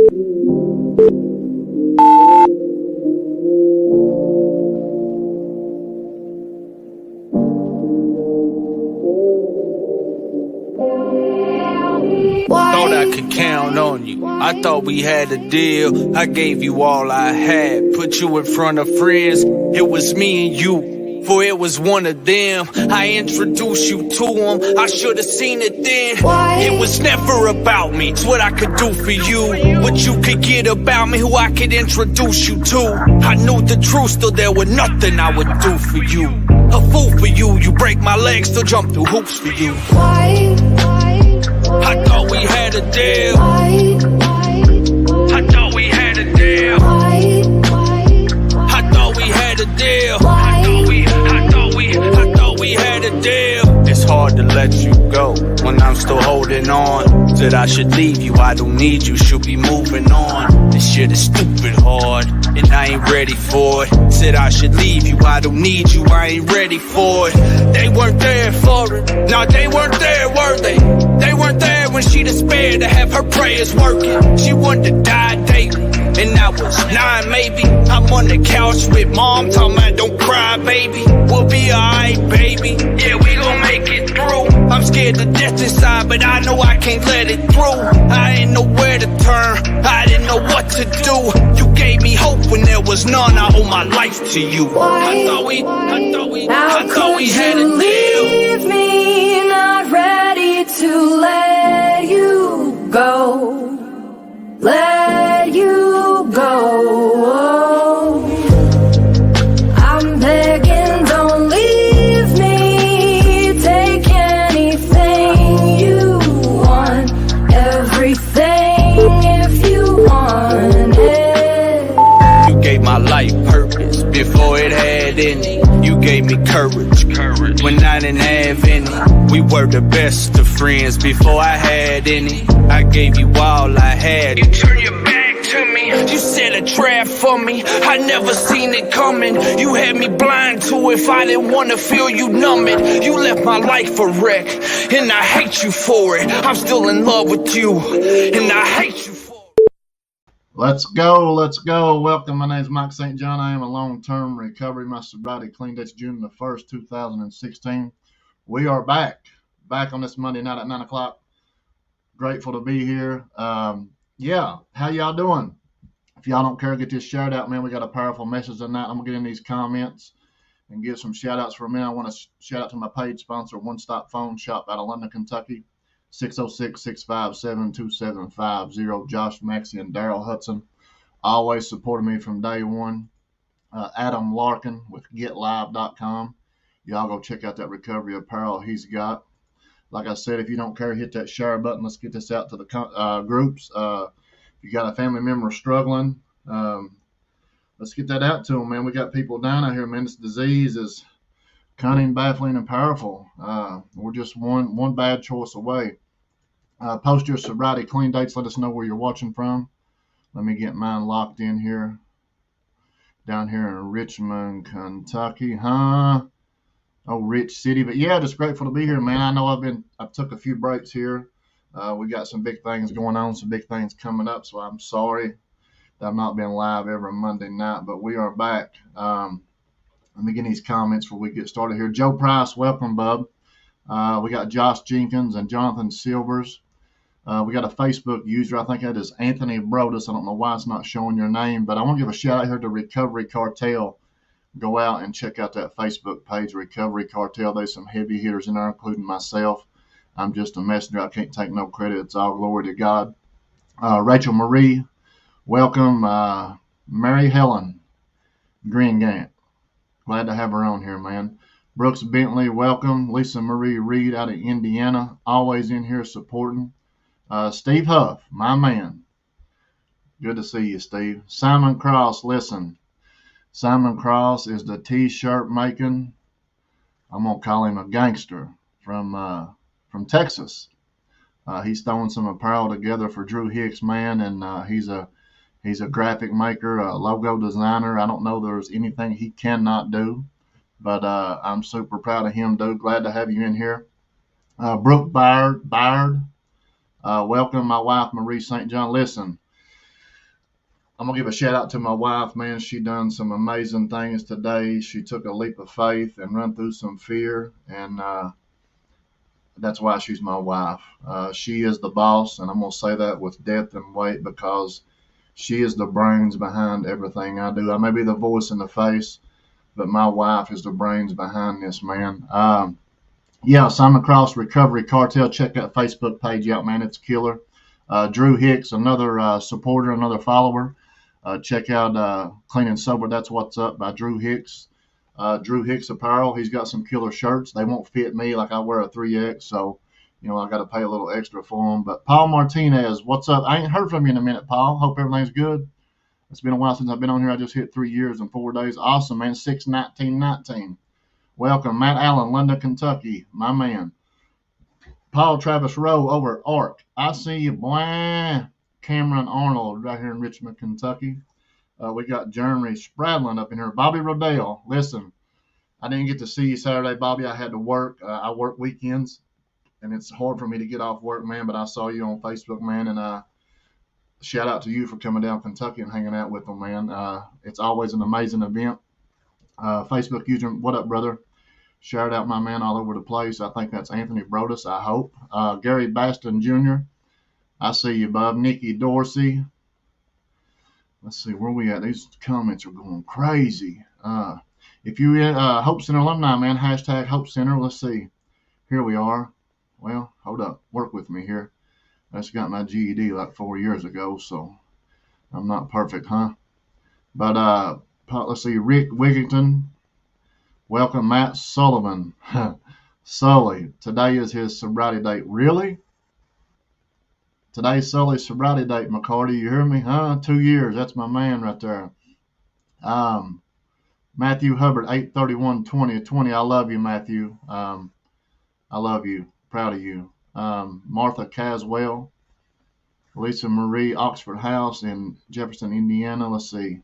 Thought I could count on you. I thought we had a deal. I gave you all I had. Put you in front of friends. It was me and you, for it was one of them. I introduced you to them. I should have seen it then. It was never about me. It's what I could do for you. What you could get about me, who I could introduce you to. I knew the truth, still there was nothing I would do for you. A fool for you. You break my legs, still jump through hoops for you. I thought we had a deal. I thought we had a deal. I thought we had a deal. I thought we had a deal. It's hard to let you go when I'm still holding on. Said I should leave you, I don't need you, should be moving on. This shit is stupid hard, and I ain't ready for it. Said I should leave you, I don't need you, I ain't ready for it. They weren't there for it, no, they weren't there, were they? They weren't there when she despaired to have her prayers working. She wanted to die daily, and I was 9 maybe. I'm on the couch with mom, talking about don't cry, baby. We'll be alright, baby. Yeah, we gon' make it through. I'm scared to death inside, but I know I can't let it through. I ain't know where to turn, I didn't know what to do. You gave me hope when there was none. I owe my life to you. I thought we had a deal. Leave me not ready to let you go. Let you go. I'm begging, don't leave me. Take anything you want, everything if you want it. You gave my life purpose before it had any. You gave me courage when I didn't have any. We were the best of friends before I had any. I gave you all I had. You turned your back to me. You set a trap for me. I never seen it coming. You had me blind to if I didn't want to feel you numb it. You left my life a wreck, and I hate you for it. I'm still in love with you, and I hate you for it. Let's go. Welcome. My name is Mike St. John. I am a long-term recovery. My sobriety clean date's June the 1st, 2016. We are back on this Monday night at 9 o'clock. Grateful to be here. Yeah, how y'all doing? If y'all don't care, get this shout out, man. We got a powerful message tonight. I'm going to get in these comments and give some shout outs for a minute. I want to shout out to my paid sponsor, One Stop Phone Shop out of London, Kentucky. 606-657-2750. Josh Maxey and Daryl Hudson always supported me from day one. Adam Larkin with GetLive.com. Y'all go check out that recovery apparel he's got. Like I said, if you don't care, hit that share button. Let's get this out to the groups. If you got a family member struggling, let's get that out to them, man. We got people down out here, man. This disease is cunning, baffling, and powerful. We're just one bad choice away. Post your sobriety clean dates. Let us know where you're watching from. Let me get mine locked in here. Down here in Richmond, Kentucky, huh? Oh, Rich City. But yeah, just grateful to be here, man. I know I took a few breaks here. We got some big things going on, some big things coming up. So I'm sorry that I've not been live every Monday night, but we are back. Let me get these comments before we get started here. Joe Price, welcome, bub. We got Josh Jenkins and Jonathan Silvers. We got a Facebook user. I think that is Anthony Brodus. I don't know why it's not showing your name, but I want to give a shout out here to Recovery Cartel. Go out and check out that Facebook page, Recovery Cartel. There's some heavy hitters in there, including myself. I'm just a messenger. I can't take no credit. It's all glory to God. Rachel Marie, welcome. Mary Helen Greengant. Glad to have her on here, man. Brooks Bentley, welcome. Lisa Marie Reed out of Indiana, always in here supporting. Steve Huff, my man. Good to see you, Steve. Simon Cross, listen. Simon Cross is the T-shirt making. I'm gonna call him a gangster from Texas. He's throwing some apparel together for Drew Hicks, man, and he's a graphic maker, a logo designer. I don't know there's anything he cannot do, but I'm super proud of him, dude. Glad to have you in here. Brooke Byard, welcome. My wife Marie St. John. Listen, I'm gonna give a shout out to my wife, man. She done some amazing things today. She took a leap of faith and run through some fear, and that's why she's my wife. She is the boss, and I'm gonna say that with depth and weight because she is the brains behind everything I do. I may be the voice in the face, but my wife is the brains behind this, man. Yeah, Simon Cross Recovery Cartel. Check that Facebook page out, man. It's killer. Drew Hicks, another supporter, another follower. Check out Clean and Sober. That's What's Up by Drew Hicks. Drew Hicks Apparel. He's got some killer shirts. They won't fit me like I wear a 3X, so I got to pay a little extra for them. But Paul Martinez, what's up? I ain't heard from you in a minute, Paul. Hope everything's good. It's been a while since I've been on here. I just hit 3 years and 4 days. Awesome, man. 6/19/19. Welcome, Matt Allen, London, Kentucky, my man. Paul Travis Rowe over at ARC. I see you, boy. Cameron Arnold right here in Richmond, Kentucky. We got Jeremy Spradlin up in here. Bobby Rodale, listen, I didn't get to see you Saturday, Bobby. I had to work. I work weekends, and it's hard for me to get off work, man, but I saw you on Facebook, man, and shout out to you for coming down Kentucky and hanging out with them, man. It's always an amazing event. Facebook user, what up, brother? Shout out my man all over the place. I think that's Anthony Brodus, I hope. Gary Baston Jr., I see you, bub. Nikki Dorsey. Let's see, where we at? These comments are going crazy. If you Hope Center alumni, man, hashtag Hope Center. Let's see. Here we are. Well, hold up. Work with me here. I just got my GED like 4 years ago, so I'm not perfect, huh? But let's see. Rick Wigington. Welcome, Matt Sullivan. Sully, today is his sobriety date. Really? Today's Sully's sobriety date, McCarty. You hear me? Huh? 2 years. That's my man right there. Matthew Hubbard, 8/31/2020. I love you, Matthew. I love you. Proud of you. Martha Caswell. Lisa Marie, Oxford House in Jefferson, Indiana. Let's see.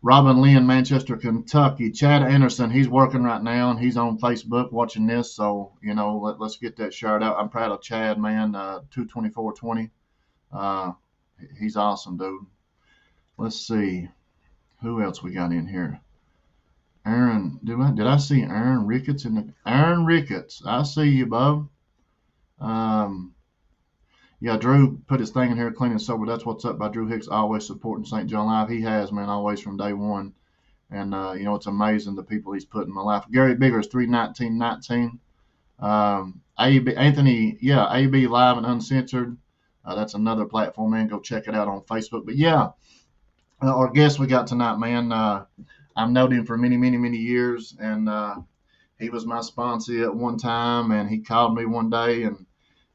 Robin Lee in Manchester, Kentucky. Chad Anderson, he's working right now, and he's on Facebook watching this. So, let's get that shout out. I'm proud of Chad, man. 2/24/20. He's awesome, dude. Let's see. Who else we got in here? Aaron, did I see Aaron Ricketts Aaron Ricketts? I see you, bub. Yeah, Drew put his thing in here, Clean and Sober. That's What's Up by Drew Hicks, always supporting St. John Live. He has, man, always from day one. And, it's amazing the people he's put in my life. Gary Biggers, 3/19/19. AB Live and Uncensored. That's another platform, man. Go check it out on Facebook. But, yeah, our guest we got tonight, man, I've known him for many, many, many years. And he was my sponsor at one time. And he called me one day, and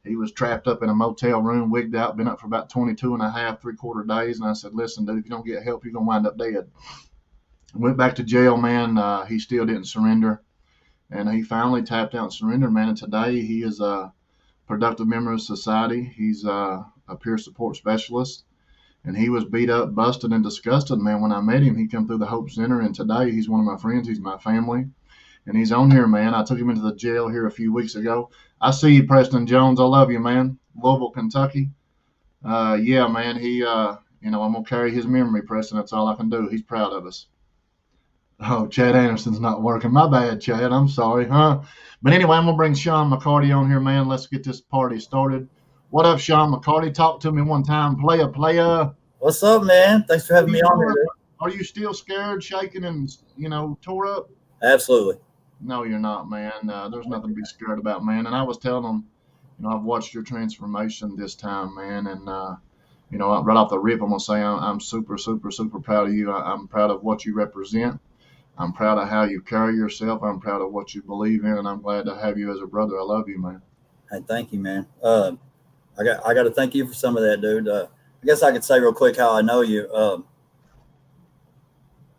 he was trapped up in a motel room, wigged out, been up for about 22 and a half, 3/4 days. And I said, listen, dude, if you don't get help, you're going to wind up dead. Went back to jail, man. He still didn't surrender. And he finally tapped out and surrendered, man. And today he is a productive member of society. He's a peer support specialist. And he was beat up, busted, and disgusted, man. When I met him, he come through the Hope Center. And today he's one of my friends. He's my family. And he's on here, man. I took him into the jail here a few weeks ago. I see you, Preston Jones. I love you, man. Louisville, Kentucky. Yeah, man. He, I'm going to carry his memory, Preston. That's all I can do. He's proud of us. Oh, Chad Anderson's not working. My bad, Chad. I'm sorry, huh? But anyway, I'm going to bring Shawn McCarty on here, man. Let's get this party started. What up, Shawn McCarty? Talk to me one time. Playa. What's up, man? Thanks for having me on here. Are you still scared, shaking, and, tore up? Absolutely. No, you're not, man. There's nothing to be scared about, man. And I was telling them, I've watched your transformation this time, man. And, right off the rip, I'm going to say I'm super, super, super proud of you. I'm proud of what you represent. I'm proud of how you carry yourself. I'm proud of what you believe in. And I'm glad to have you as a brother. I love you, man. Hey, thank you, man. I got to thank you for some of that, dude. I guess I could say real quick how I know you.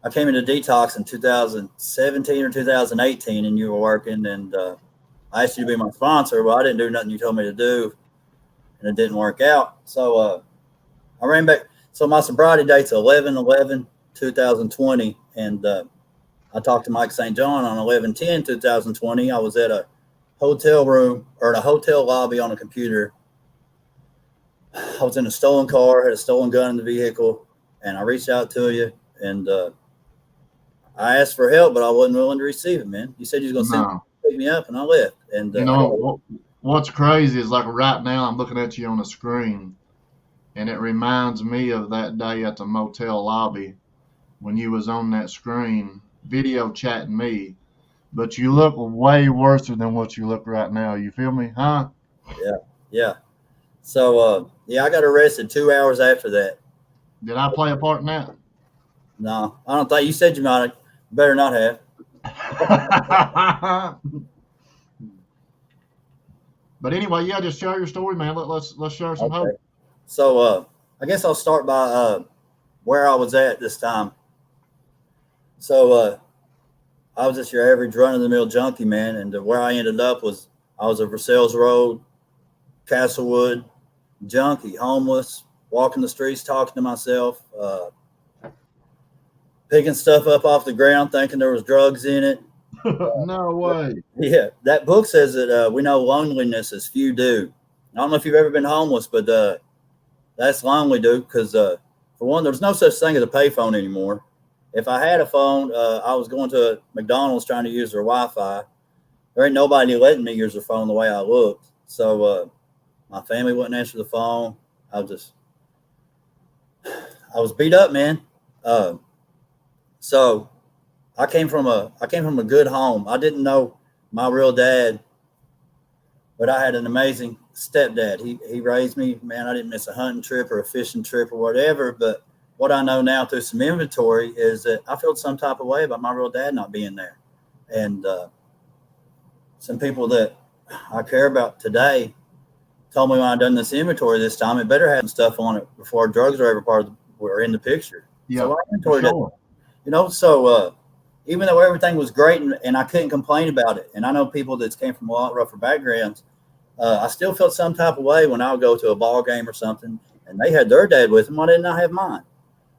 I came into detox in 2017 or 2018, and you were working, and I asked you to be my sponsor, but I didn't do nothing you told me to do, and it didn't work out. So I ran back. So my sobriety date's 11/11/2020, and I talked to Mike St. John on 11/10/2020. I was at a hotel room or in a hotel lobby on a computer. I was in a stolen car, had a stolen gun in the vehicle. and I reached out to you, and I asked for help, but I wasn't willing to receive it, man. You said you was going to No. pick me up, and I left. And You know, what's crazy is like right now I'm looking at you on the screen, and it reminds me of that day at the motel lobby when you was on that screen video chatting me. But you look way worse than what you look right now. You feel me? Huh? yeah. So, I got arrested 2 hours after that. Did I play a part in that? No, I don't think you said you might have. Better not have. But anyway, yeah, just share your story, man. Let's share some hope. So, I guess I'll start by where I was at this time. So, I was just your average run-of-the-mill junkie, man, and where I ended up was I was a Versailles Road, Castlewood junkie, homeless, walking the streets, talking to myself, picking stuff up off the ground, thinking there was drugs in it. No way. Yeah, that book says that we know loneliness as few do. I don't know if you've ever been homeless, but that's lonely, dude, because for one, there's no such thing as a payphone anymore. If I had a phone, I was going to McDonald's trying to use their Wi-Fi. There ain't nobody letting me use their phone the way I looked. So my family wouldn't answer the phone. I was beat up, man. So I came from a good home. I didn't know my real dad, but I had an amazing stepdad. He raised me, man. I didn't miss a hunting trip or a fishing trip or whatever. But what I know now through some inventory is that I felt some type of way about my real dad not being there. And some people that I care about today told me when I done this inventory this time, it better have some stuff on it before drugs are ever were in the picture. Yeah, so I inventoried sure. it. So even though everything was great and I couldn't complain about it, and I know people that came from a lot rougher backgrounds, I still felt some type of way when I would go to a ball game or something, and they had their dad with them. Why didn't I have mine?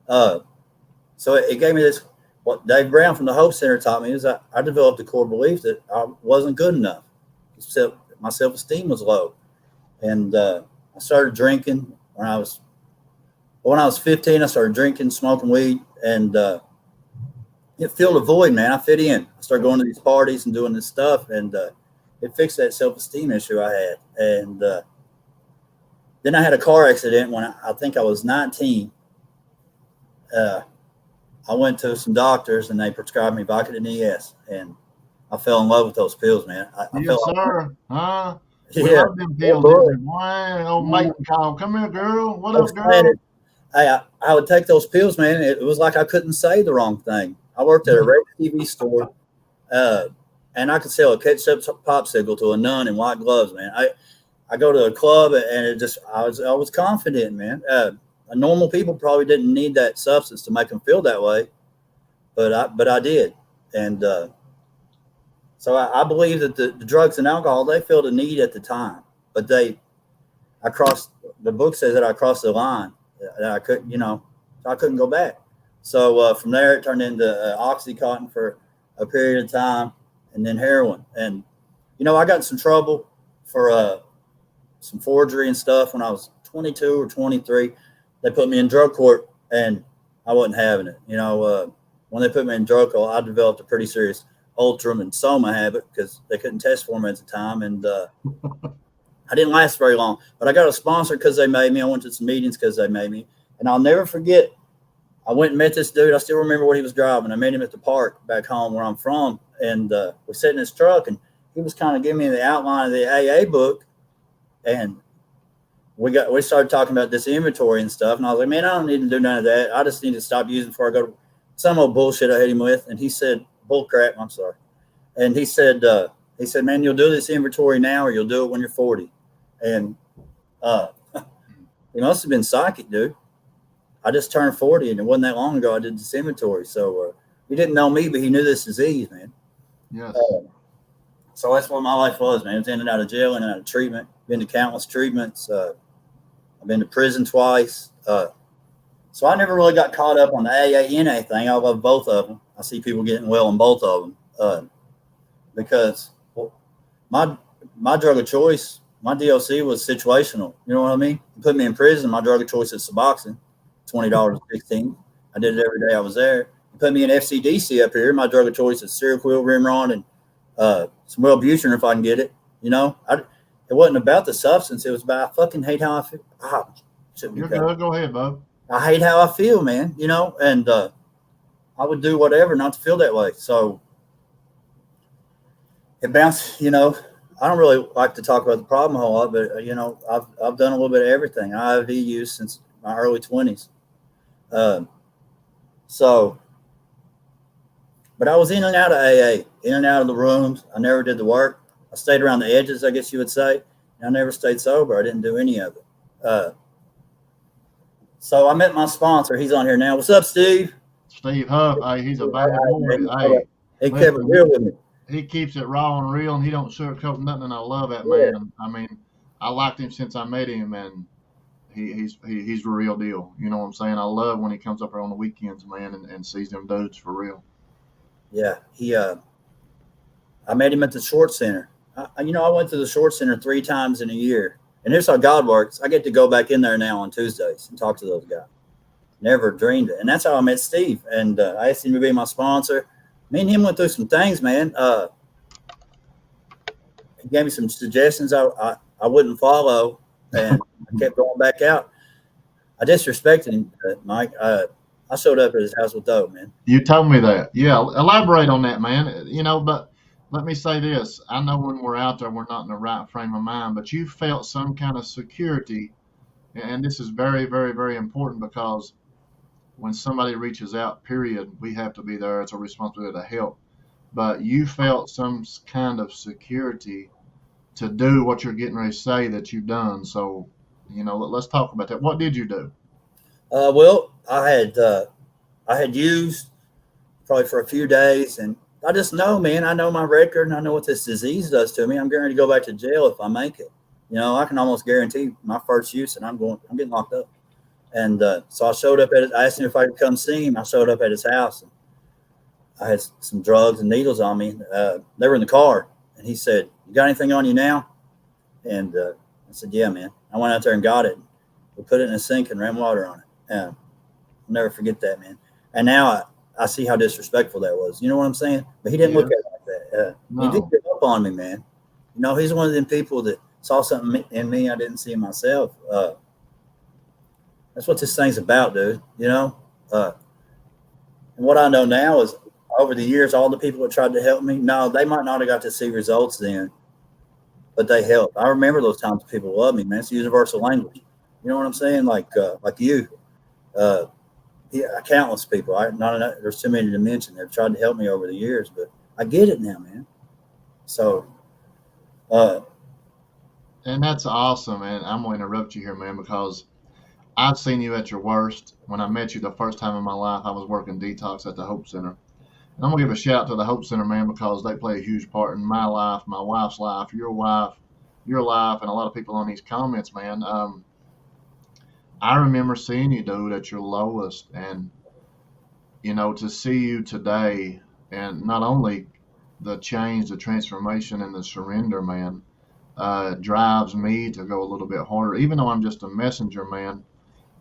So it gave me this. What Dave Brown from the Hope Center taught me is I developed a core belief that I wasn't good enough. My self-esteem was low, and I started drinking when I was 15. I started drinking, smoking weed, and it filled a void, man. I fit in. I started going to these parties and doing this stuff, and it fixed that self-esteem issue I had. And then I had a car accident when I think I was 19. I went to some doctors, and they prescribed me Vicodin ES, and I fell in love with those pills, man. Yes, sir. Huh? We Yeah. love them pills. Why? Old mate call. Come here, girl. What up, girl? I would take those pills, man. It was like I couldn't say the wrong thing. I worked at a red TV store, and I could sell a ketchup popsicle to a nun in white gloves, man. I go to a club, and I was confident, man. Normal people probably didn't need that substance to make them feel that way, but I did, and so I believe that the drugs and alcohol, they filled a need at the time, but the book says that I crossed the line, that I couldn't, so I couldn't go back. So from there, it turned into Oxycontin for a period of time, and then heroin. And, I got in some trouble for some forgery and stuff when I was 22 or 23. They put me in drug court, and I wasn't having it. When they put me in drug court, I developed a pretty serious ultram and soma habit because they couldn't test for me at the time. And I didn't last very long. But I got a sponsor because they made me. I went to some meetings because they made me. And I'll never forget, I went and met this dude. I still remember what he was driving. I met him at the park back home where I'm from. And we sat in his truck, and he was kind of giving me the outline of the AA book. And we started talking about this inventory and stuff. And I was like, man, I don't need to do none of that. I just need to stop using before I go to some old bullshit I hit him with. And he said, bull crap, I'm sorry. And he said, man, you'll do this inventory now, or you'll do it when you're 40. And he must have been psychic, dude. I just turned 40, and it wasn't that long ago I did this inventory. So he didn't know me, but he knew this disease, man. Yes. So that's what my life was, man. It was in and out of jail, in and out of treatment. Been to countless treatments. I've been to prison twice. So I never really got caught up on the AA thing. I love both of them. I see people getting well in both of them because my drug of choice, my DOC was situational. You know what I mean? You put me in prison, my drug of choice is Suboxone. $20.16. I did it every day I was there. You put me in FCDC up here. My drug of choice is Seroquel, Rimron, and some Wellbutrin if I can get it. It wasn't about the substance. It was about I fucking hate how I feel. You're good. Go ahead, bub. I hate how I feel, man. And I would do whatever not to feel that way. So it bounced. I don't really like to talk about the problem a whole lot, but I've done a little bit of everything. IV use since my early 20s. But I was in and out of AA, in and out of the rooms. I never did the work. I stayed around the edges, I guess you would say. And I never stayed sober. I didn't do any of it. So I met my sponsor. He's on here now. What's up, Steve? Steve Huff. Hey, he's a bad boy. He kept it real with me. He keeps it raw and real, and he don't sugarcoat nothing. And I love that man. I mean, I liked him since I met him, and he's the real deal. You know what I'm saying? I love when he comes up here on the weekends, man, and sees them dudes for real. Yeah, I met him at the Short Center. I went to the Short Center 3 times in a year, and here's how God works. I get to go back in there now on Tuesdays and talk to those guys. Never dreamed it, and that's how I met Steve. And I asked him to be my sponsor. Me and him went through some things, man. He gave me some suggestions I wouldn't follow, and I kept going back out. I disrespected him, Mike. I showed up at his house with dope, man. You told me that. Yeah, elaborate on that, man. But let me say this. I know when we're out there, we're not in the right frame of mind, but you felt some kind of security, and this is very, very, very important because when somebody reaches out, period, we have to be there. It's a responsibility to help. But you felt some kind of security to do what you're getting ready to say that you've done. So, let's talk about that. What did you do? Well, I had used probably for a few days, and I just know, man, I know my record and I know what this disease does to me. I'm going to go back to jail if I make it. I can almost guarantee my first use, and I'm getting locked up. And so I showed up I asked him if I could come see him. I showed up at his house, and I had some drugs and needles on me. They were in the car, and he said, "You got anything on you now?" And I said, "Yeah, man." I went out there and got it. We put it in a sink and ran water on it. I'll never forget that, man. And now I see how disrespectful that was. You know what I'm saying? But he didn't look at it like that. No. He did give up on me, man. He's one of them people that saw something in me I didn't see in myself. That's what this thing's about, dude. And what I know now is over the years, all the people that tried to help me, no, they might not have got to see results then, but they helped. I remember those times people love me, man. It's universal language. You know what I'm saying? Like you. Countless people. There's too many to mention. They've tried to help me over the years, but I get it now, man. So, and that's awesome, man. I'm going to interrupt you here, man, because I've seen you at your worst. When I met you the first time in my life, I was working detox at the Hope Center. And I'm going to give a shout out to the Hope Center, man, because they play a huge part in my life, my wife's life, your life, and a lot of people on these comments, man. I remember seeing you, dude, at your lowest, and, to see you today, and not only the change, the transformation, and the surrender, man, drives me to go a little bit harder. Even though I'm just a messenger, man,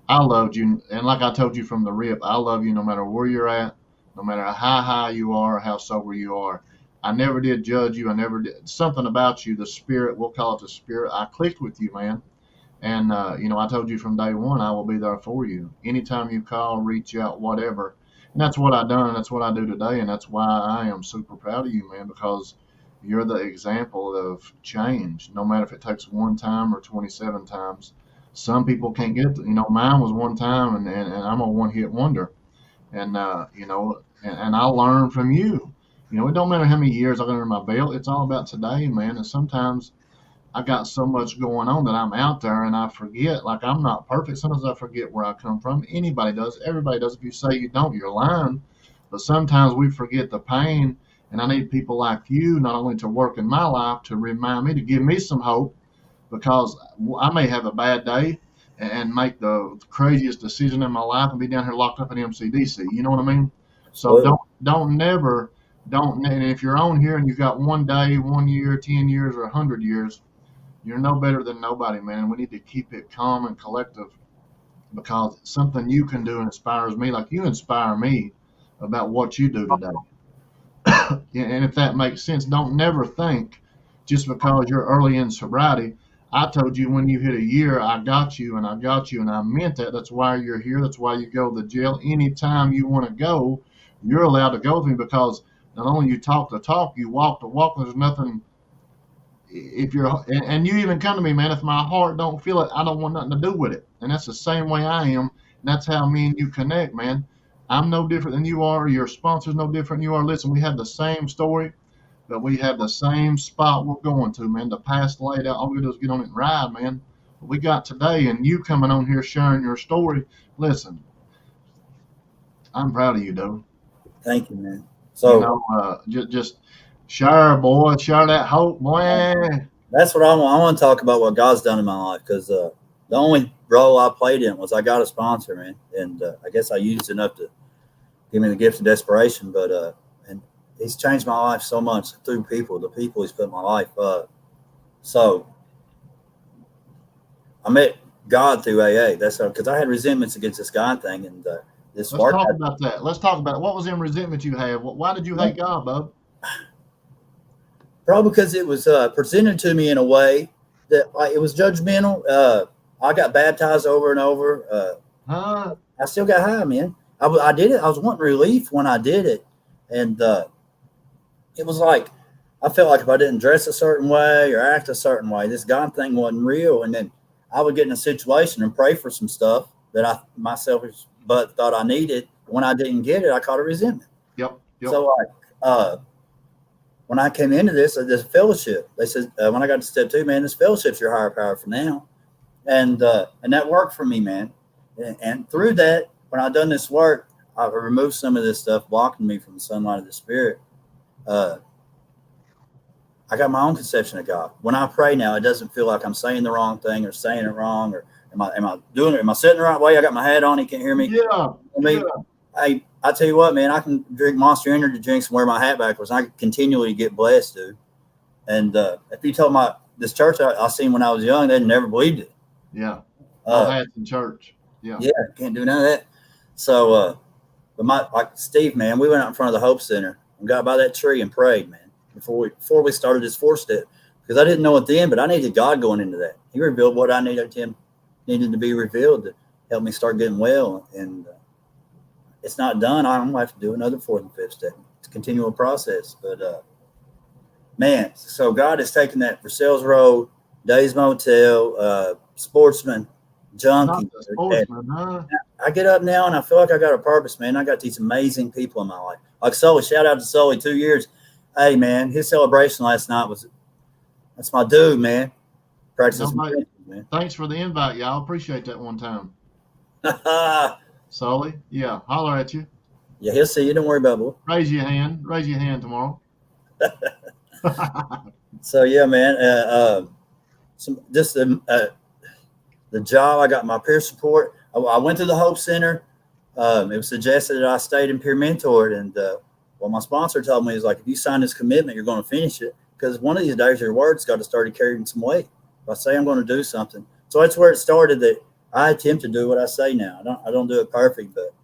I loved you, and like I told you from the rip, I love you no matter where you're at, no matter how high you are, or how sober you are. I never did judge you. I never did. Something about you, the spirit, we'll call it the spirit, I clicked with you, man. And, I told you from day one, I will be there for you. Anytime you call, reach out, whatever. And that's what I done, and that's what I do today, and that's why I am super proud of you, man, because you're the example of change, no matter if it takes 1 time or 27 times. Some people can't get it. Mine was 1 time, and I'm a one-hit wonder. And, and I learned from you. It don't matter how many years I got under my belt. It's all about today, man, and sometimes I got so much going on that I'm out there and I forget, like I'm not perfect. Sometimes I forget where I come from. Anybody does. Everybody does. If you say you don't, you're lying. But sometimes we forget the pain, and I need people like you not only to work in my life, to remind me, to give me some hope, because I may have a bad day and make the craziest decision in my life and be down here locked up in MCDC. You know what I mean? So and if you're on here and you've got 1 day, 1 year, 10 years, or 100 years, you're no better than nobody, man. We need to keep it calm and collective because it's something you can do inspires me, like you inspire me about what you do today. And if that makes sense, don't never think just because you're early in sobriety. I told you when you hit a year, I got you and I got you, and I meant that. That's why you're here. That's why you go to the jail. Anytime you want to go, you're allowed to go with me, because not only you talk the talk, you walk the walk. There's nothing. If you're and you even come to me, man, if my heart don't feel it, I don't want nothing to do with it. And that's the same way I am. And that's how me and you connect, man. I'm no different than you are. Your sponsor's no different than you are. Listen, we have the same story, but we have the same spot we're going to, man. The past laid out. All we do is get on it and ride, man. What we got today, and you coming on here sharing your story. Listen, I'm proud of you, dude. Thank you, man. So, just share, boy, share that hope, boy. That's what I want. I want to talk about what God's done in my life, because the only role I played in was I got a sponsor, man, and I guess I used enough to give me the gift of desperation. But and He's changed my life so much through people, the people He's put in my life. So I met God through AA. That's because I had resentments against this God thing, and this. Let's talk about that. Let's talk about it. What was in resentment you had? Why did you hate God, bub? Probably because it was presented to me in a way that it was judgmental. I got baptized over and over. I still got high, man. I did it. I was wanting relief when I did it. And it was like, I felt like if I didn't dress a certain way or act a certain way, this God thing wasn't real. And then I would get in a situation and pray for some stuff that I, my selfish butt thought I needed. When I didn't get it, I caught a resentment. Yep. So when I came into this fellowship, they said, when I got to step 2, man, this fellowship's your higher power for now. And that worked for me, man. And through that, when I've done this work, I've removed some of this stuff blocking me from the sunlight of the Spirit. I got my own conception of God. When I pray now, it doesn't feel like I'm saying the wrong thing or saying it wrong, or am I doing it? Am I sitting the right way? I got my hat on. You can't hear me. I tell you what, man, I can drink Monster Energy drinks and wear my hat backwards. I can continually get blessed, dude. And if you told this church I seen when I was young, they'd never believed it. Yeah. Hats in church. Yeah. Yeah, can't do none of that. So, but like Steve, man, we went out in front of the Hope Center and got by that tree and prayed, man, before we started this 4-step, because I didn't know it then, but I needed God going into that. He revealed what I needed to be revealed to help me start getting well. And it's not done. I'm going to have to do another 4th and 5th step. It's a continual process. But, man, so God has taken that Versailles Road, Days Motel, Sportsman, Junkie. I get up now and I feel like I got a purpose, man. I got these amazing people in my life. Like Sully, shout out to Sully, 2 years. Hey, man, his celebration last night that's my dude, man. Practicing, man. Thanks for the invite, y'all. Appreciate that one time. Sully, yeah, holler at you. Yeah, he'll see you. Don't worry about it. Raise your hand tomorrow. So yeah, man. The job, I got my peer support. I went to the Hope Center. It was suggested that I stayed in peer mentored, and what my sponsor told me is like, if you sign this commitment, you're going to finish it, because one of these days your word's got to start carrying some weight. If I say I'm going to do something, so that's where it started. That I attempt to do what I say now. I don't do it perfect, but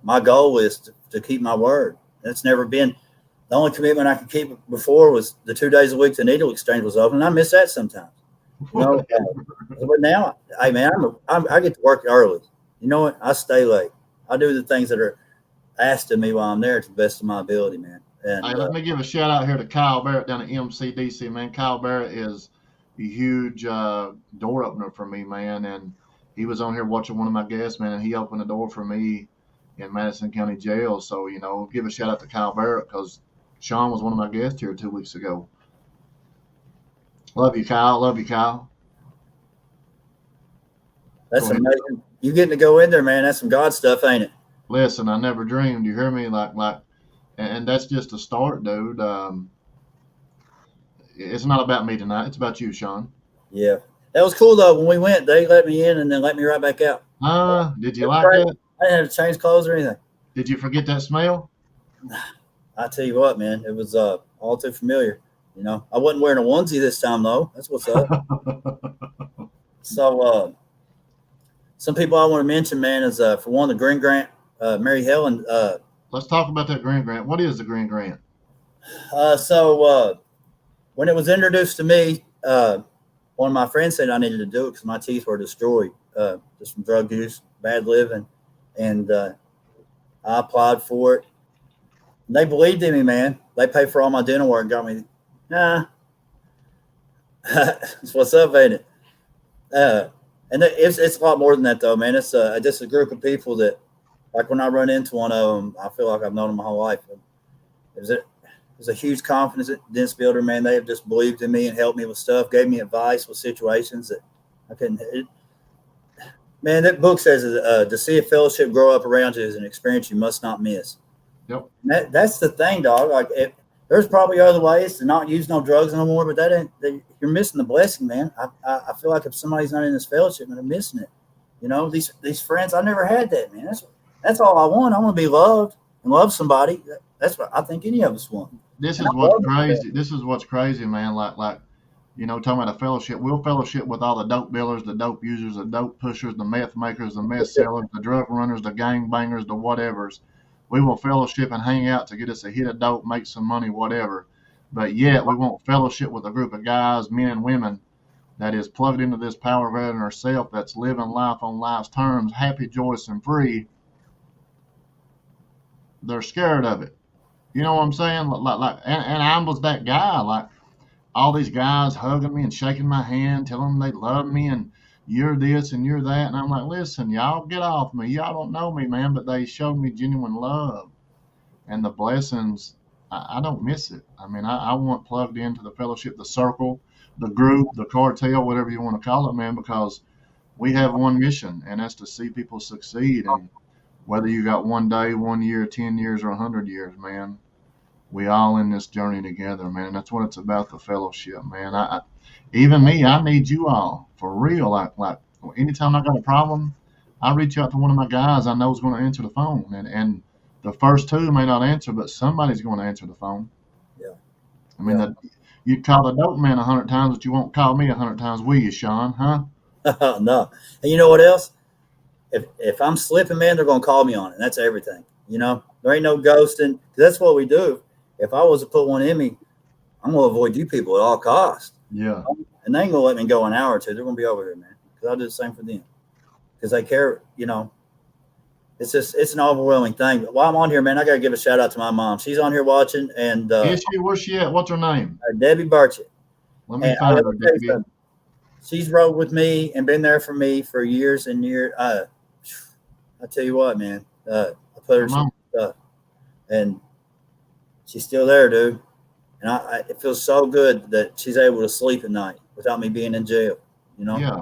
my goal is to keep my word. It's never been the only commitment I could keep before was the 2 days a week the needle exchange was open, and I miss that sometimes. You know, but now, hey man, I get to work early. You know what? I stay late. I do the things that are asked of me while I'm there to the best of my ability, man. And hey, let me give a shout out here to Kyle Barrett down at MCDC, man. Kyle Barrett is a huge door opener for me, man. And he was on here watching one of my guests, man, and he opened the door for me in Madison County Jail. So, you know, give a shout out to Kyle Barrett, because Shawn was one of my guests here 2 weeks ago. Love you, Kyle. Love you, Kyle. That's amazing. You getting to go in there, man. That's some God stuff, ain't it? Listen, I never dreamed. You hear me? And that's just a start, dude. It's not about me tonight. It's about you, Shawn. Yeah. That was cool, though. When we went, they let me in and then let me right back out. Did you like that? I didn't have to change clothes or anything. Did you forget that smell? I tell you what, man. It was all too familiar. You know, I wasn't wearing a onesie this time, though. That's what's up. So, some people I want to mention, man, is for one, the Green Grant, Mary Helen. Let's talk about that Green Grant. What is the Green Grant? So when it was introduced to me, one of my friends said I needed to do it because my teeth were destroyed just from drug use, bad living, and I applied for it. They believed in me, man. They paid for all my dental work and got me. Nah, that's what's up, ain't it? And it's a lot more than that, though, man. It's just a group of people that, like, when I run into one of them, I feel like I've known them my whole life. It was a huge confidence dentist builder, man. They have just believed in me and helped me with stuff, gave me advice with situations that I couldn't. Man, that book says to see a fellowship grow up around you is an experience you must not miss. Yep. That's the thing, dog. Like, there's probably other ways to not use no drugs no more, but you're missing the blessing, man. I feel like if somebody's not in this fellowship, they're missing it. You know, these friends, I never had that, man. That's all I want. I want to be loved and love somebody. That's what I think any of us want. This is what's crazy. This is what's crazy, man. Like, you know, talking about a fellowship. We'll fellowship with all the dope dealers, the dope users, the dope pushers, the meth makers, the meth sellers, the drug runners, the gang bangers, the whatevers. We will fellowship and hang out to get us a hit of dope, make some money, whatever. But yet we won't fellowship with a group of guys, men and women, that is plugged into this power of in herself, that's living life on life's terms, happy, joyous, and free. They're scared of it. You know what I'm saying? And I was that guy. Like, all these guys hugging me and shaking my hand, telling them they love me and you're this and you're that. And I'm like, listen, y'all get off me. Y'all don't know me, man. But they showed me genuine love. And the blessings, I don't miss it. I mean, I want plugged into the fellowship, the circle, the group, the cartel, whatever you want to call it, man, because we have one mission, and that's to see people succeed. And whether you got 1 day, 1 year, 10 years, or 100 years, man, we all in this journey together, man. That's what it's about, the fellowship, man. Even me, I need you all for real. Like anytime I got a problem, I reach out to one of my guys I know is going to answer the phone, and the first two may not answer, but somebody's going to answer the phone. Yeah. I mean, you call the dope man 100 times, but you won't call me 100 times, will you, Shawn? Huh? No. And you know what else? If I'm slipping, man, they're going to call me on it. That's everything. You know, there ain't no ghosting. That's what we do. If I was to put one in me, I'm going to avoid you people at all costs. Yeah. And they ain't going to let me go an hour or two. They're going to be over here, man, because I'll do the same for them. Because they care, you know. It's an overwhelming thing. But while I'm on here, man, I got to give a shout out to my mom. She's on here watching. And Is she? Where's she at? What's her name? Debbie Burchett. Let me find her, Debbie. She's rode with me and been there for me for years and years. I tell you what, man, I put her some stuff, and she's still there, dude. And it feels so good that she's able to sleep at night without me being in jail, you know? Yeah.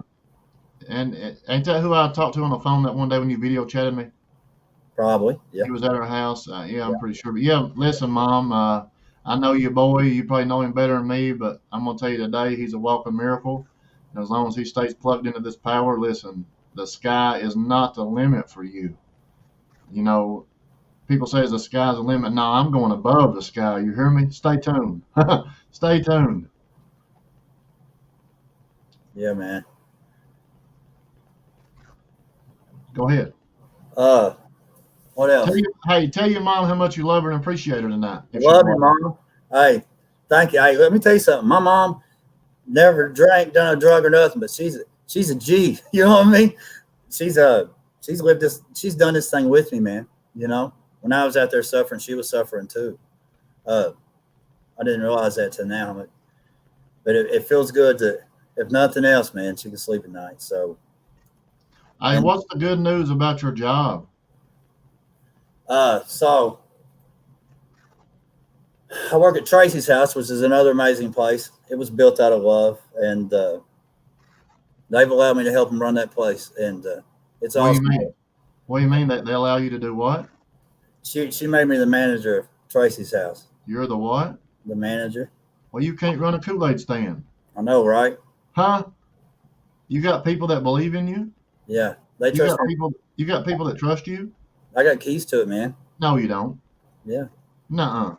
And ain't that who I talked to on the phone that one day when you video chatted me? Probably, yeah. He was at her house. Yeah, I'm pretty sure. But yeah, listen, Mom, I know your boy. You probably know him better than me, but I'm going to tell you today, he's a walking miracle. And as long as he stays plugged into this power, listen, the sky is not the limit for you. You know, people say the sky's the limit. No, I'm going above the sky. You hear me? Stay tuned. Stay tuned. Yeah, man. Go ahead. What else? Tell your mom how much you love her and appreciate her tonight. Love you, Mom. Hey, thank you. Hey, let me tell you something. My mom never drank, done a drug or nothing, but she's a G. You know what I mean? She's done this thing with me, man. You know, when I was out there suffering, she was suffering too. I didn't realize that till now, but it feels good to, if nothing else, man, she can sleep at night. So, hey, what's the good news about your job? So I work at Tracy's house, which is another amazing place. It was built out of love, and they've allowed me to help them run that place, and it's awesome. What do you mean that they allow you to do what? She made me the manager of Tracy's house. You're the what? The manager. Well, you can't run a Kool-Aid stand. I know, right? Huh? You got people that believe in you? Yeah, they trust me. You got people that trust you? I got keys to it, man. No, you don't. Yeah. Nuh-uh.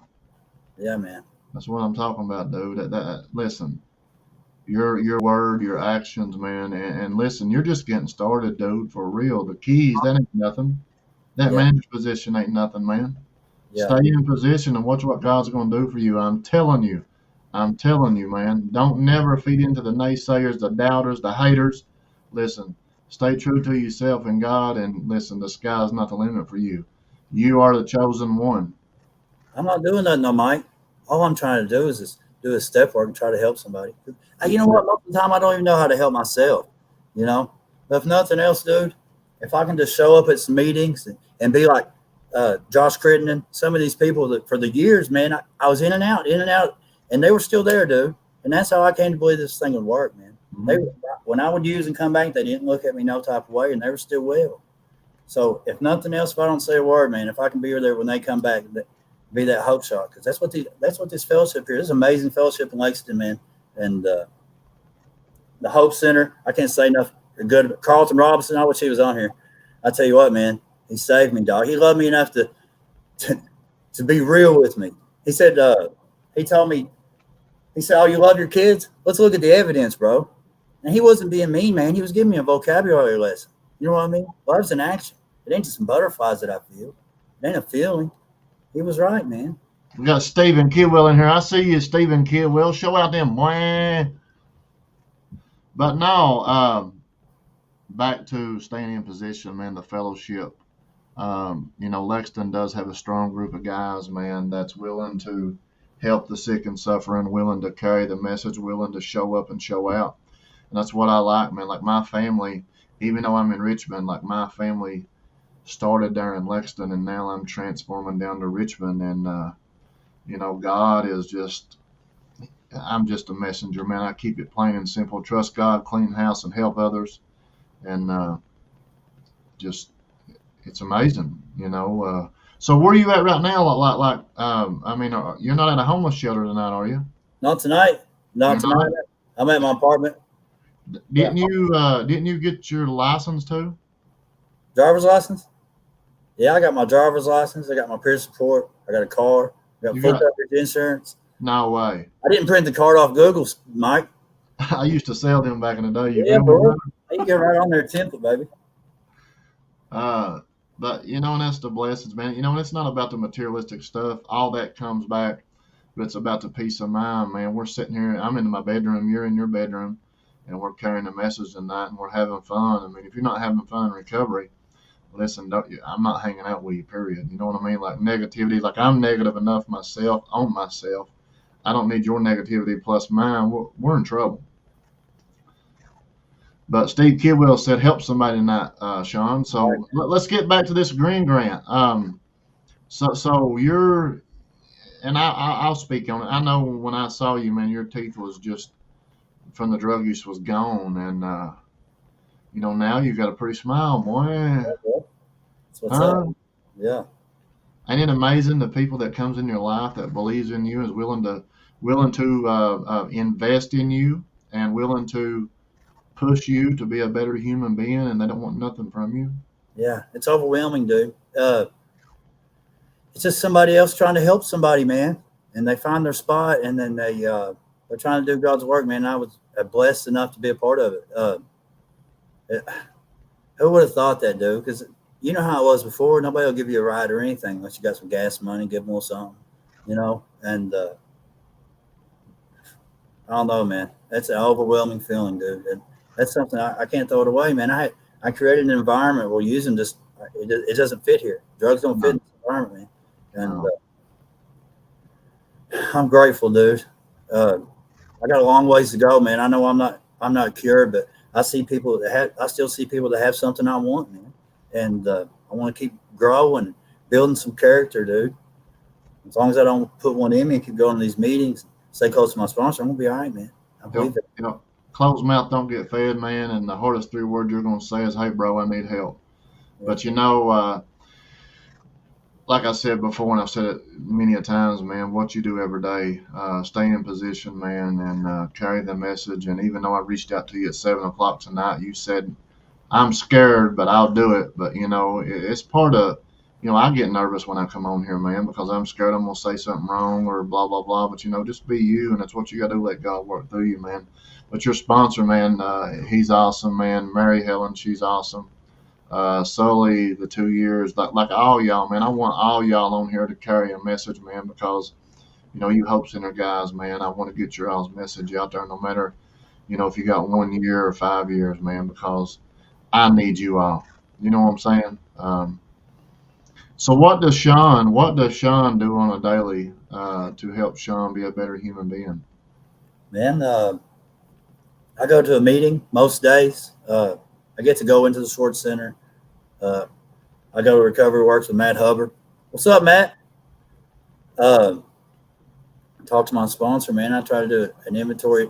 Yeah, man. That's what I'm talking about, dude. Listen, your word, your actions, man. And listen, you're just getting started, dude. For real, the keys that ain't nothing. That Yeah, manager position ain't nothing, man. yeah. Stay in position and watch what God's going to do for you. I'm telling you. I'm telling you, man. Don't never feed into the naysayers, the doubters, the haters. Listen, stay true to yourself and God, and listen, the sky's not the limit for you. You are the chosen one. I'm not doing nothing, no, Mike. All I'm trying to do is just do a step work and try to help somebody. You know what? Most of the time, I don't even know how to help myself. You know, but if nothing else, dude, if I can just show up at some meetings and be like Josh Crittenden, some of these people that for the years, man, I was in and out, and they were still there, dude. And that's how I came to believe this thing would work, man. They when I would use and come back, they didn't look at me no type of way, and they were still well. So if nothing else, if I don't say a word, man, if I can be there when they come back, be that hope shot, because that's what this fellowship here. This is amazing fellowship in Lexington, man, and the Hope Center. I can't say enough good. Carlton Robinson, I wish he was on here. I tell you what, man, he saved me, dog. He loved me enough to be real with me. He said, he told me, he said, "Oh, you love your kids? Let's look at the evidence, bro." And he wasn't being mean, man. He was giving me a vocabulary lesson. You know what I mean? Love's an action. It ain't just some butterflies that I feel. It ain't a feeling. He was right, man. We got Stephen Kidwell in here. I see you, Stephen Kidwell. Show out them, boy. But no, back to staying in position, man, the fellowship. Lexington does have a strong group of guys, man, that's willing to help the sick and suffering, willing to carry the message, willing to show up and show out. And that's what I like, man. Like my family, even though I'm in Richmond, like my family started there in Lexington, and now I'm transforming down to Richmond. And, God is just, I'm just a messenger, man. I keep it plain and simple. Trust God, clean house, and help others. And just, it's amazing. So where are you at right now? You're not at a homeless shelter tonight, are you? Not tonight. Not You're tonight. not? I'm at my apartment. Didn't you get your license too? Driver's license? Yeah, I got my driver's license. I got my peer support. I got a car. I got full coverage insurance. No way. I didn't print the card off Google, Mike. I used to sell them back in the day. Yeah, bro. You can get right on their template, baby. But and that's the blessings, man. And it's not about the materialistic stuff. All that comes back, but it's about the peace of mind, man. We're sitting here. I'm in my bedroom. You're in your bedroom, and we're carrying the message tonight, and we're having fun. I mean, if you're not having fun in recovery, listen, I'm not hanging out with you, period. You know what I mean? Like negativity, like I'm negative enough myself on myself. I don't need your negativity plus mine. We're in trouble. But Steve Kidwell said, help somebody tonight, Shawn. So let's get back to this green grant. So you're, and I'll speak on it. I know when I saw you, man, your teeth was just, from the drug use, was gone. And, now you've got a pretty smile, boy. That's what's up. Yeah. Ain't it amazing the people that comes in your life that believes in you, is willing to invest in you and willing to push you to be a better human being, and they don't want nothing from you? Yeah, it's overwhelming, dude. It's just somebody else trying to help somebody, man, and they find their spot, and then they're trying to do God's work, man. I was blessed enough to be a part of it. Who would have thought that, dude? Because you know how it was before. Nobody will give you a ride or anything unless you got some gas money, give them a little something, and I don't know, man. That's an overwhelming feeling, dude. And that's something I can't throw it away, man. I created an environment where using just it doesn't fit here. Drugs don't fit in this environment, man. And I'm grateful, dude. I got a long ways to go, man. I know I'm not cured, but I still see people that have something I want, man. And I want to keep growing, building some character, dude. As long as I don't put one in me and keep going to these meetings, stay close to my sponsor, I'm gonna be all right, man. I believe it. Closed mouth don't get fed, man. And the hardest 3 words you're gonna say is, "Hey, bro, I need help." Yeah. But like I said before, and I've said it many a times, man, what you do every day, stay in position, man, and carry the message. And even though I reached out to you at 7:00 tonight, you said, "I'm scared, but I'll do it." But it's part of. I get nervous when I come on here, man, because I'm scared I'm going to say something wrong or blah, blah, blah. But, just be you, and that's what you got to do, let God work through you, man. But your sponsor, man, he's awesome, man. Mary Helen, she's awesome. Sully, the 2 years, like all y'all, man. I want all y'all on here to carry a message, man, because you Hope Center guys, man. I want to get your all's message out there, no matter if you got 1 year or 5 years, man, because I need you all. You know what I'm saying? So what does Shawn do on a daily to help Shawn be a better human being? Man, I go to a meeting most days. I get to go into the sports center. I go to Recovery Works with Matt Hubbard. What's up, Matt? Talk to my sponsor, man. I try to do an inventory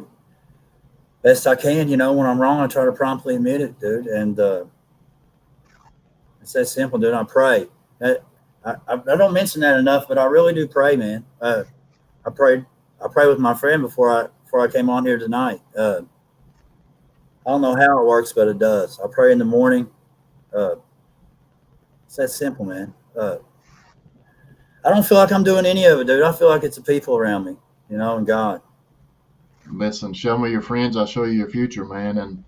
best I can. When I'm wrong, I try to promptly admit it, dude. And it's that simple, dude. I pray. I don't mention that enough, but I really do pray, man. I prayed with my friend before I came on here tonight. I don't know how it works, but it does. I pray in the morning. It's that simple, man. I don't feel like I'm doing any of it, dude. I feel like it's the people around me, and God. Listen, show me your friends, I'll show you your future, man. And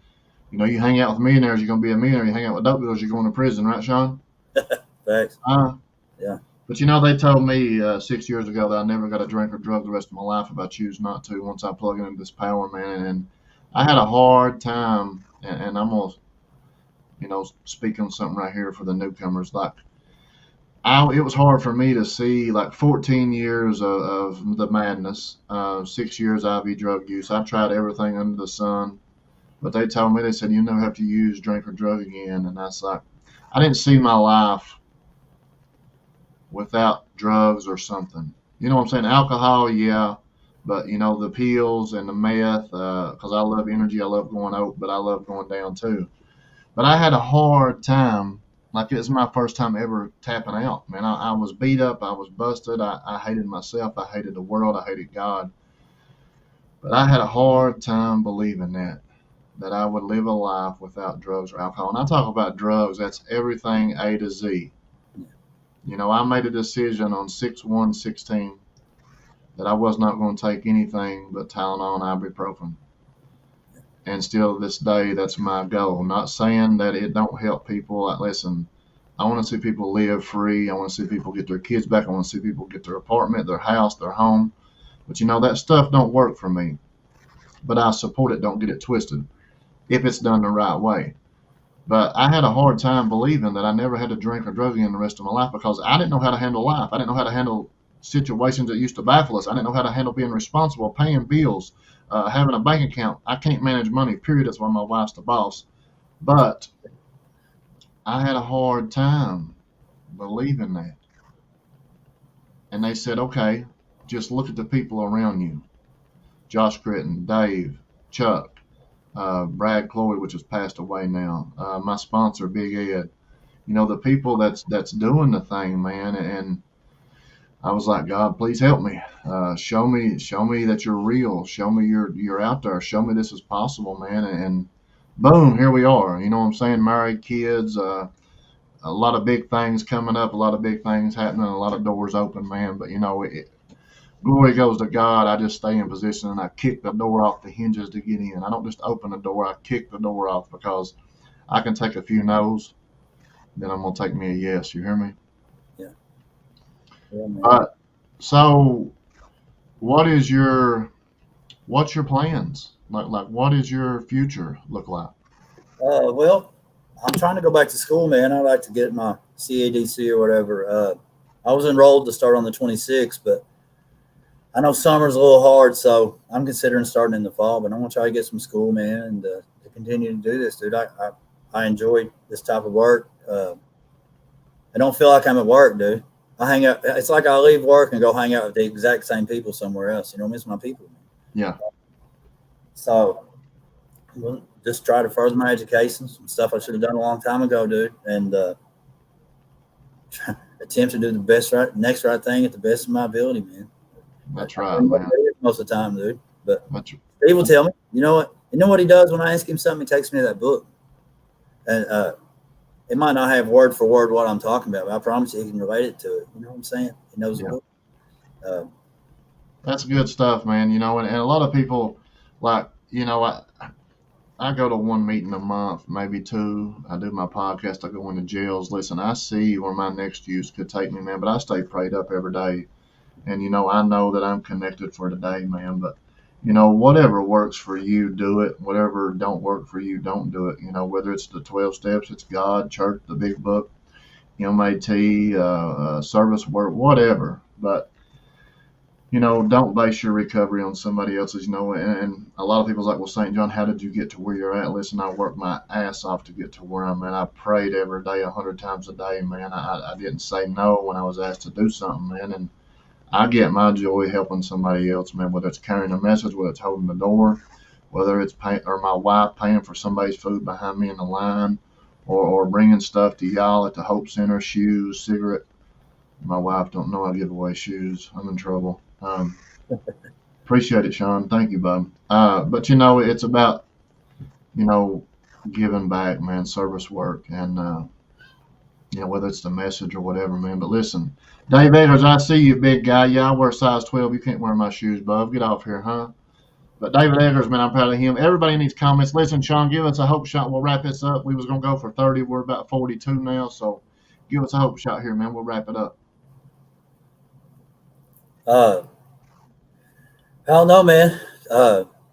you hang out with millionaires, you're gonna be a millionaire. You hang out with dope dealers, you're going to prison, right, Shawn? Thanks. Yeah. But they told me 6 years ago that I never got to drink or drug the rest of my life if I choose not to. Once I plug into this power, man, and I had a hard time, and I'm gonna, speak on something right here for the newcomers. Like, it was hard for me to see like 14 years of the madness, 6 years IV drug use. I tried everything under the sun, but they told me, they said, you never have to use, drink, or drug again. And that's like, I didn't see my life without drugs or something. You know what I'm saying? Alcohol, yeah, but the pills and the meth, because I love energy, I love going out, but I love going down too. But I had a hard time. Like, it was my first time ever tapping out, man. I was beat up. I was busted. I hated myself. I hated the world. I hated God. But I had a hard time believing that I would live a life without drugs or alcohol. And I talk about drugs, that's everything A to Z. I made a decision on 6/1/16 that I was not going to take anything but Tylenol and ibuprofen. And still to this day, that's my goal. Not saying that it don't help people. Like, listen, I want to see people live free. I want to see people get their kids back. I want to see people get their apartment, their house, their home. But that stuff don't work for me. But I support it. Don't get it twisted if it's done the right way. But I had a hard time believing that I never had to drink or drug again the rest of my life, because I didn't know how to handle life. I didn't know how to handle situations that used to baffle us. I didn't know how to handle being responsible, paying bills, having a bank account. I can't manage money, period. That's why my wife's the boss. But I had a hard time believing that. And they said, okay, just look at the people around you. Josh Critton, Dave, Chuck, Brad Chloe, which has passed away now, my sponsor, Big Ed. The people that's doing the thing, man. And I was like, God, please help me. Show me that you're real. Show me you're out there. Show me this is possible, man. And boom, here we are. You know what I'm saying? Married, kids, a lot of big things coming up, a lot of big things happening, a lot of doors open, man. But glory goes to God. I just stay in position and I kick the door off the hinges to get in. I don't just open the door. I kick the door off, because I can take a few no's, then I'm gonna take me a yes. You hear me? Yeah, man. So what's your plans? Like what is your future look like? Well, I'm trying to go back to school, man. I'd like to get my CADC or whatever. I was enrolled to start on the 26th, but I know summer's a little hard, so I'm considering starting in the fall. But I want to try to get some school, man, and to continue to do this, dude. I enjoy this type of work. I don't feel like I'm at work, dude. I hang out. It's like I leave work and go hang out with the exact same people somewhere else. I miss my people. Yeah. So we'll just try to further my education, some stuff I should have done a long time ago, dude, and attempt to do the next right thing at the best of my ability, man. That's right, man. Most of the time, dude. But Steve will tell me, you know what he does when I ask him something? He takes me to that book. And it might not have word for word what I'm talking about, but I promise you he can relate it to it. You know what I'm saying? He knows the book. That's good stuff, man. And a lot of people, like, you know, I go to one meeting a month, maybe two. I do my podcast. I go into jails. Listen, I see where my next use could take me, man, but I stay prayed up every day. And, I know that I'm connected for today, man. But, whatever works for you, do it. Whatever don't work for you, don't do it. Whether it's the 12 steps, it's God, church, the big book, MAT, service work, whatever. But, don't base your recovery on somebody else's, and a lot of people's like, well, St. John, how did you get to where you're at? Listen, I worked my ass off to get to where I'm at. I prayed every day, 100 times a day, man. I didn't say no when I was asked to do something, man. And I get my joy helping somebody else, man, whether it's carrying a message, whether it's holding the door, whether it's or my wife paying for somebody's food behind me in the line, or bringing stuff to y'all at the Hope Center, shoes, cigarette. My wife don't know I give away shoes. I'm in trouble. Appreciate it, Shawn. Thank you, bud. But it's about, giving back, man, service work, and whether it's the message or whatever, man. But listen, Dave Eggers, I see you, big guy. Yeah, I wear size 12. You can't wear my shoes, bub. Get off here, huh? But David Eggers, man, I'm proud of him. Everybody needs comments. Listen, Shawn, give us a hope shot. We'll wrap this up. We was going to go for 30. We're about 42 now. So give us a hope shot here, man. We'll wrap it up. I don't know, man.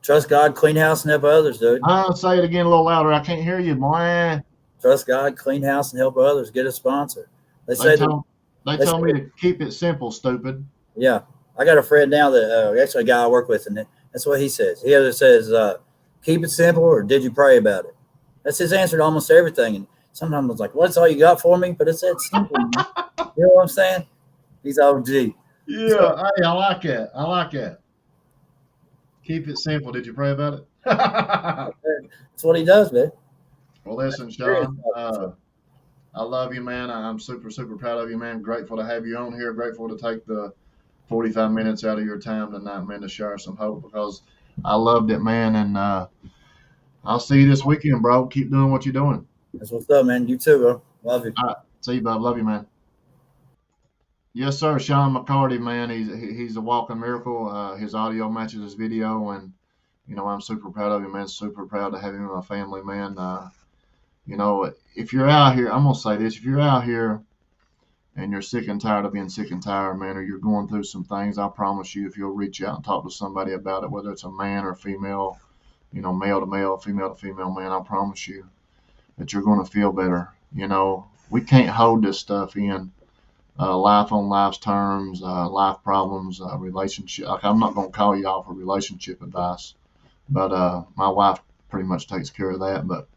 Trust God, clean house, and help others, dude. I'll say it again a little louder. I can't hear you, boy. Trust God, clean house, and help others. Get a sponsor. They told me to keep it simple, stupid. Yeah. I got a friend now that actually a guy I work with, and that's what he says. He either says, keep it simple, or did you pray about it? That's his answer to almost everything. And sometimes I was like, what's all you got for me? But it's that simple. You know what I'm saying? He's OG. Yeah, so, hey, I like that. I like that. Keep it simple. Did you pray about it? That's what he does, man. Well, listen, Shawn, I love you, man. I'm super, super proud of you, man. Grateful to have you on here. Grateful to take the 45 minutes out of your time tonight, man, to share some hope, because I loved it, man. And I'll see you this weekend, bro. Keep doing what you're doing. That's what's up, man. You too, bro. Love you. All right. See you, bub. Love you, man. Yes, sir. Shawn McCarty, man. He's a walking miracle. His audio matches his video, and I'm super proud of him, man. Super proud to have him in my family, man. If you're out here, I'm gonna say this: if you're out here and you're sick and tired of being sick and tired, man, or you're going through some things, I promise you, if you'll reach out and talk to somebody about it, whether it's a man or female, male to male, female to female, man, I promise you that you're going to feel better. We can't hold this stuff in. Life on life's terms, life problems, relationship. I'm not going to call y'all for relationship advice, but my wife pretty much takes care of that. But,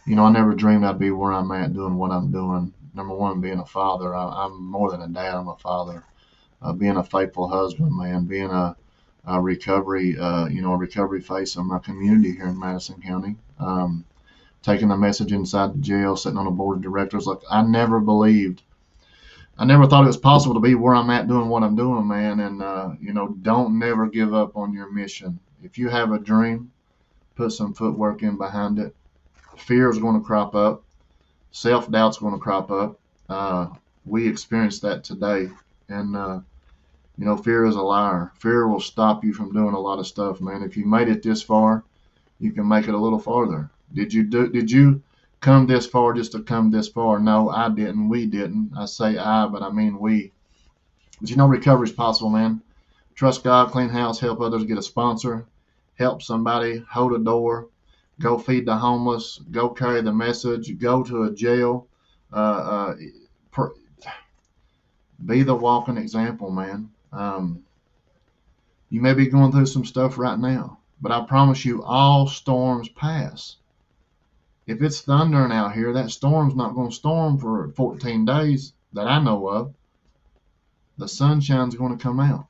I never dreamed I'd be where I'm at doing what I'm doing. Number one, being a father. I'm more than a dad. I'm a father. Being a faithful husband, man. Being a recovery, a recovery face of my community here in Madison County. Taking the message inside the jail, sitting on a board of directors. Like, I never thought it was possible to be where I'm at doing what I'm doing, man. And, don't never give up on your mission. If you have a dream, put some footwork in behind it. Fear is going to crop up. Self-doubt's going to crop up. We experienced that today. And, fear is a liar. Fear will stop you from doing a lot of stuff, man. If you made it this far, you can make it a little farther. Did you come this far just to come this far? No, I didn't. We didn't. I say I, but I mean we. But recovery is possible, man. Trust God, clean house, help others, get a sponsor, help somebody, hold a door, go feed the homeless, go carry the message, go to a jail. Be the walking example, man. You may be going through some stuff right now, but I promise you, all storms pass. If it's thundering out here, that storm's not going to storm for 14 days that I know of. The sunshine's going to come out.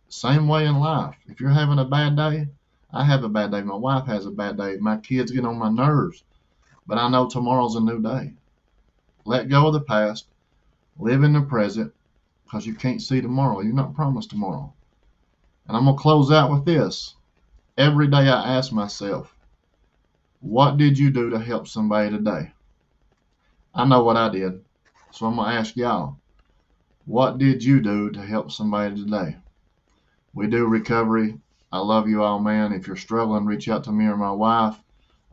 Same way in life. If you're having a bad day, I have a bad day. My wife has a bad day. My kids get on my nerves. But I know tomorrow's a new day. Let go of the past. Live in the present, because you can't see tomorrow. You're not promised tomorrow. And I'm going to close out with this. Every day I ask myself, what did you do to help somebody today? I know what I did. So I'm going to ask y'all, what did you do to help somebody today? We do recovery I love you all, man. If you're struggling, reach out to me or my wife.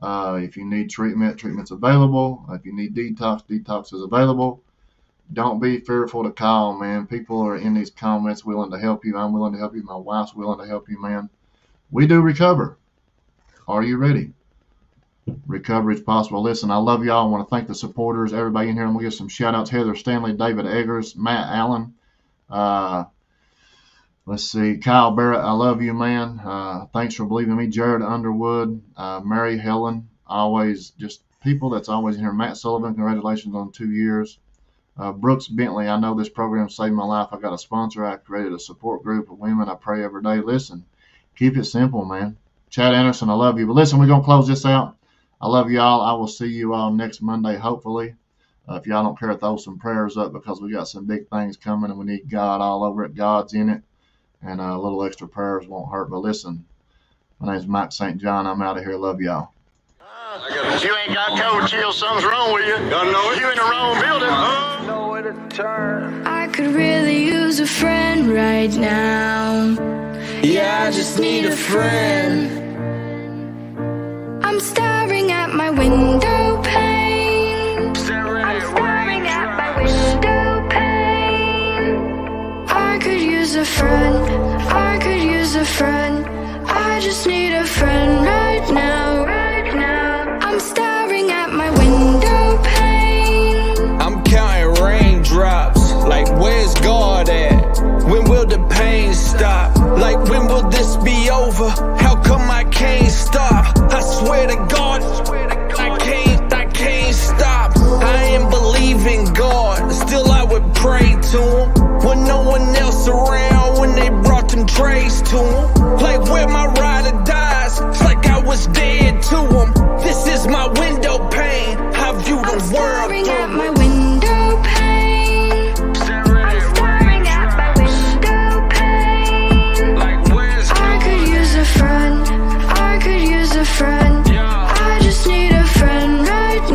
If you need treatment, treatment's available. If you need detox, detox is available. Don't be fearful to call, man. People are in these comments willing to help you. I'm willing to help you. My wife's willing to help you, man. We do recover. Are you ready? Recovery is possible. Listen, I love y'all. I want to thank the supporters, everybody in here. I'm going to give some shout-outs. Heather Stanley, David Eggers, Matt Allen. Let's see. Kyle Barrett, I love you, man. Thanks for believing me. Jared Underwood, Mary Helen, always just people that's always in here. Matt Sullivan, congratulations on 2 years. Brooks Bentley, I know this program saved my life. I got a sponsor. I created a support group of women. I pray every day. Listen, keep it simple, man. Chad Anderson, I love you. But listen, we're going to close this out. I love y'all. I will see you all next Monday, hopefully. If y'all don't care, throw some prayers up because we got some big things coming and we need God all over it. God's in it. And a little extra prayers won't hurt. But listen, my name's Mike St. John. I'm out of here. Love y'all. You ain't got cold chill, something's wrong with you. Gotta know it. You in the wrong building. Nowhere to turn. I could really use a friend right now. Yeah, I just need a friend. I'm staring at my window pane. I'm staring at my window pane. I could use a friend. I could use a friend. I just need a friend right now. I'm staring at my window pane. I'm counting raindrops, like where's God at? When will the pain stop? Like when will this be over? How come I can't stop? I swear to God, I can't stop. I am believing God, still I would pray to him. When no one else around, when they brought them trays to him. Like where my rider dies, it's like I was dead to him. This is my window pane, I view the world Staring through. at my window pane. I'm staring at my window pane. Like where's I could use a friend. I could use a friend.